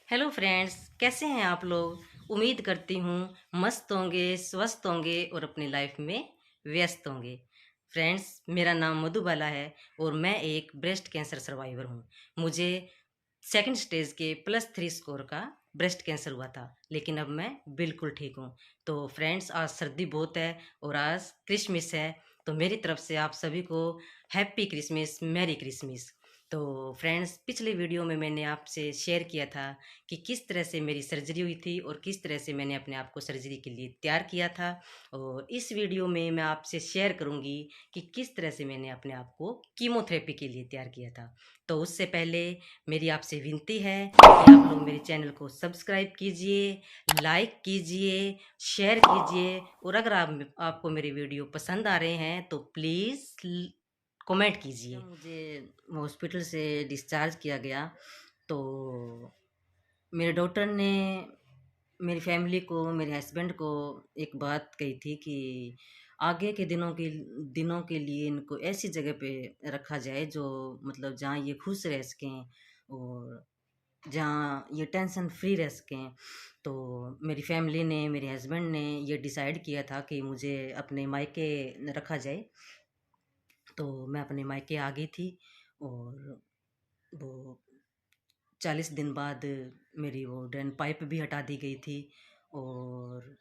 Hello friends, कैसे हैं आप लोग। उम्मीद करती हूँ मस्त होंगे, स्वस्थ होंगे और अपनी लाइफ में व्यस्त होंगे। फ्रेंड्स, मेरा नाम मधुबाला है और मैं एक ब्रेस्ट कैंसर सर्वाइवर हूँ। मुझे सेकंड स्टेज के +3 स्कोर का ब्रेस्ट कैंसर हुआ था, लेकिन अब मैं बिल्कुल ठीक हूँ। तो फ्रेंड्स, आज सर्दी बहुत है और आज क्रिसमस है, तो मेरी तरफ से आप सभी को हैप्पी क्रिसमस, मैरी क्रिसमस। तो फ्रेंड्स, पिछले वीडियो में मैंने आपसे शेयर किया था कि किस तरह से मेरी सर्जरी हुई थी और किस तरह से मैंने अपने आप को सर्जरी के लिए तैयार किया था। और इस वीडियो में मैं आपसे शेयर करूंगी कि किस तरह से मैंने अपने आप को कीमोथेरेपी के लिए तैयार किया था। तो उससे पहले मेरी आपसे विनती है कि आप लोग मेरे चैनल को सब्सक्राइब कीजिए, लाइक कीजिए, शेयर कीजिए और अगर आपको मेरे वीडियो पसंद आ रहे हैं तो प्लीज़ कमेंट कीजिए। जब मुझे हॉस्पिटल से डिस्चार्ज किया गया तो मेरे डॉक्टर ने मेरी फैमिली को, मेरे हस्बैंड को एक बात कही थी कि आगे के दिनों के लिए इनको ऐसी जगह पे रखा जाए जो मतलब जहाँ ये खुश रह सकें और जहाँ ये टेंशन फ्री रह सकें। तो मेरी फैमिली ने, मेरे हस्बैंड ने ये डिसाइड किया था कि मुझे अपने मायके रखा जाए। तो मैं अपने मायके आ गई थी और वो 40 दिन बाद मेरी वो ड्रेन पाइप भी हटा दी गई थी। और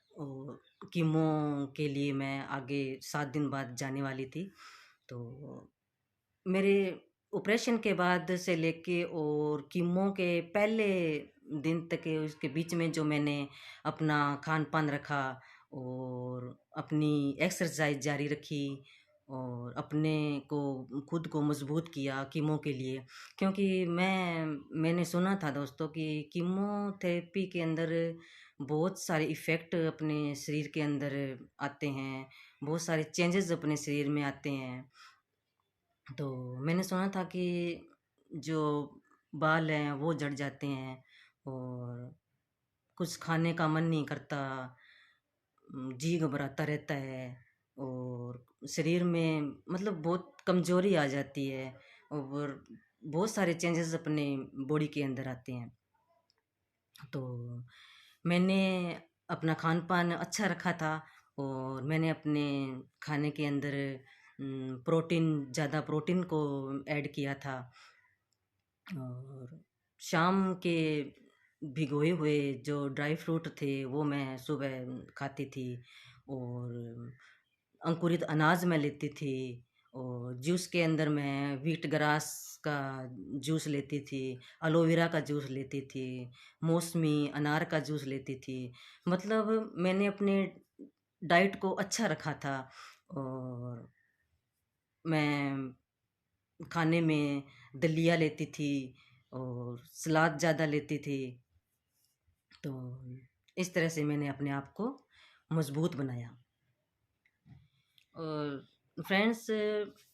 कीमो के लिए मैं आगे 7 दिन बाद जाने वाली थी। तो मेरे ऑपरेशन के बाद से लेके और कीमो के पहले दिन तक के उसके बीच में जो मैंने अपना खान पान रखा और अपनी एक्सरसाइज जारी रखी और अपने को खुद को मजबूत किया कीमो के लिए। क्योंकि मैंने सुना था दोस्तों कि कीमोथेरेपी के अंदर बहुत सारे इफ़ेक्ट अपने शरीर के अंदर आते हैं, बहुत सारे चेंजेस अपने शरीर में आते हैं। तो मैंने सुना था कि जो बाल हैं वो झड़ जाते हैं और कुछ खाने का मन नहीं करता, जी घबराता रहता है और शरीर में मतलब बहुत कमज़ोरी आ जाती है और बहुत सारे चेंजेस अपने बॉडी के अंदर आते हैं। तो मैंने अपना खान-पान अच्छा रखा था और मैंने अपने खाने के अंदर ज़्यादा प्रोटीन को ऐड किया था। और शाम के भिगोए हुए जो ड्राई फ्रूट थे वो मैं सुबह खाती थी और अंकुरित अनाज मैं लेती थी और जूस के अंदर मैं व्हीट ग्रास का जूस लेती थी, एलोवेरा का जूस लेती थी, मौसमी अनार का जूस लेती थी। मतलब मैंने अपने डाइट को अच्छा रखा था और मैं खाने में दलिया लेती थी और सलाद ज़्यादा लेती थी। तो इस तरह से मैंने अपने आप को मजबूत बनाया। और फ्रेंड्स,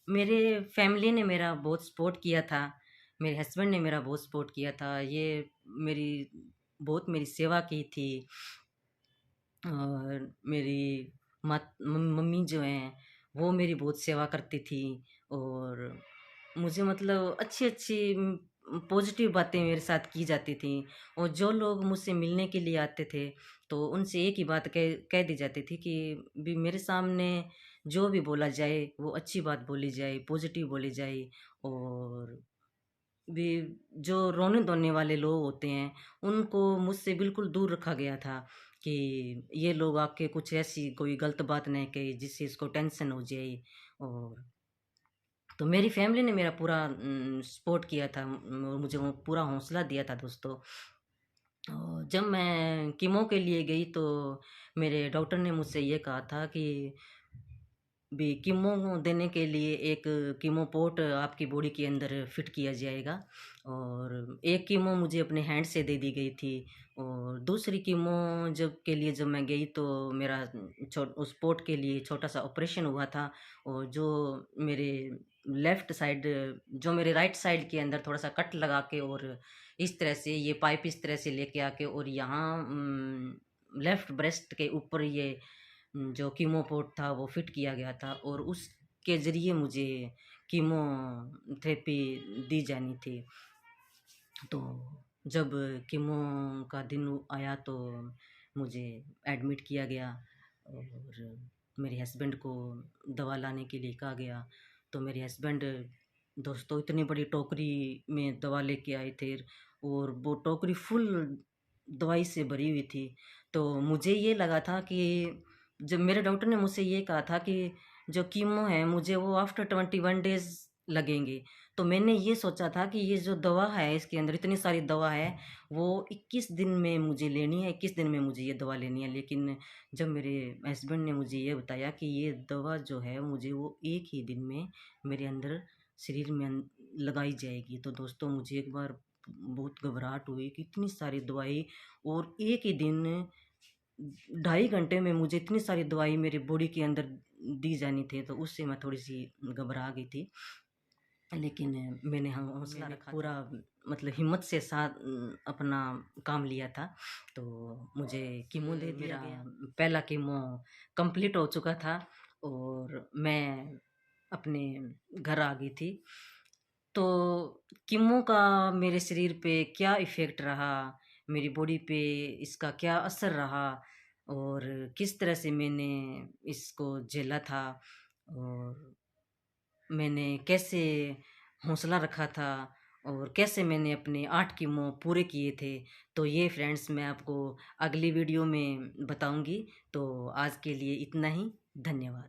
मेरे फैमिली ने मेरा बहुत सपोर्ट किया था, मेरे हस्बैंड ने मेरा बहुत सपोर्ट किया था। ये मेरी मेरी सेवा की थी और मेरी मम्मी जो हैं वो मेरी बहुत सेवा करती थी और मुझे मतलब अच्छी-अच्छी पॉज़िटिव बातें मेरे साथ की जाती थी। और जो लोग मुझसे मिलने के लिए आते थे, तो उनसे एक ही बात कह दी जाती थी कि भी मेरे सामने जो भी बोला जाए, वो अच्छी बात बोली जाए, पॉज़िटिव बोली जाए। और भी जो रोने-धोने वाले लोग होते हैं, उनको मुझसे बिल्कुल दूर रखा गया था कि ये लोग आके कुछ ऐसी कोई गलत बात नहीं कही जिससे इसको टेंशन हो जाए। और तो मेरी फैमिली ने मेरा पूरा सपोर्ट किया था, और मुझे वो पूरा हौसला दिया था दोस्तों। और जब मैं कीमो के लिए गई तो मेरे डॉक्टर ने मुझसे ये कहा था कि भी कीमो देने के लिए एक कीमो पोट आपकी बॉडी के अंदर फिट किया जाएगा। और एक कीमो मुझे अपने हैंड से दे दी गई थी और दूसरी कीमो जब मैं गई तो मेरा उस पोट के लिए छोटा सा ऑपरेशन हुआ था। और जो मेरे लेफ्ट साइड जो मेरे राइट साइड के अंदर थोड़ा सा कट लगा के और इस तरह से ये पाइप इस तरह से लेके आके और यहाँ लेफ्ट ब्रेस्ट के ऊपर ये जो कीमोपोट था वो फिट किया गया था और उसके ज़रिए मुझे कीमोथेरेपी दी जानी थी। तो जब कीमो का दिन आया तो मुझे एडमिट किया गया और मेरे हस्बैंड को दवा लाने के लिए कहा गया। तो मेरे हस्बैंड दोस्तों इतनी बड़ी टोकरी में दवा लेके आए थे और वो टोकरी फुल दवाई से भरी हुई थी। तो मुझे ये लगा था कि जब मेरे डॉक्टर ने मुझसे ये कहा था कि जो कीमो है मुझे वो आफ्टर 21 डेज़ लगेंगे। तो मैंने ये सोचा था कि ये जो दवा है इसके अंदर इतनी सारी दवा है वो 21 दिन में मुझे लेनी है, 21 दिन में मुझे ये दवा लेनी है। लेकिन जब मेरे हस्बैंड ने मुझे ये बताया कि ये दवा जो है मुझे वो एक ही दिन में मेरे अंदर शरीर में लगाई जाएगी। तो दोस्तों मुझे एक बार बहुत घबराहट हुई कि इतनी सारी दवाई और एक ही दिन 2.5 घंटे में मुझे इतनी सारी दवाई मेरी बॉडी के अंदर दी जानी थी। तो उससे मैं थोड़ी सी घबरा गई थी। लेकिन मैंने हौसला रखा, पूरा मतलब हिम्मत से साथ अपना काम लिया था। तो मुझे कीमो दे दिया गया। पहला कीमो कंप्लीट हो चुका था और मैं अपने घर आ गई थी। तो कीमो का मेरे शरीर पे क्या इफ़ेक्ट रहा, मेरी बॉडी पे इसका क्या असर रहा और किस तरह से मैंने इसको झेला था और मैंने कैसे हौसला रखा था और कैसे मैंने अपने 8 कीमो पूरे किए थे। तो ये फ्रेंड्स मैं आपको अगली वीडियो में बताऊंगी। तो आज के लिए इतना ही। धन्यवाद।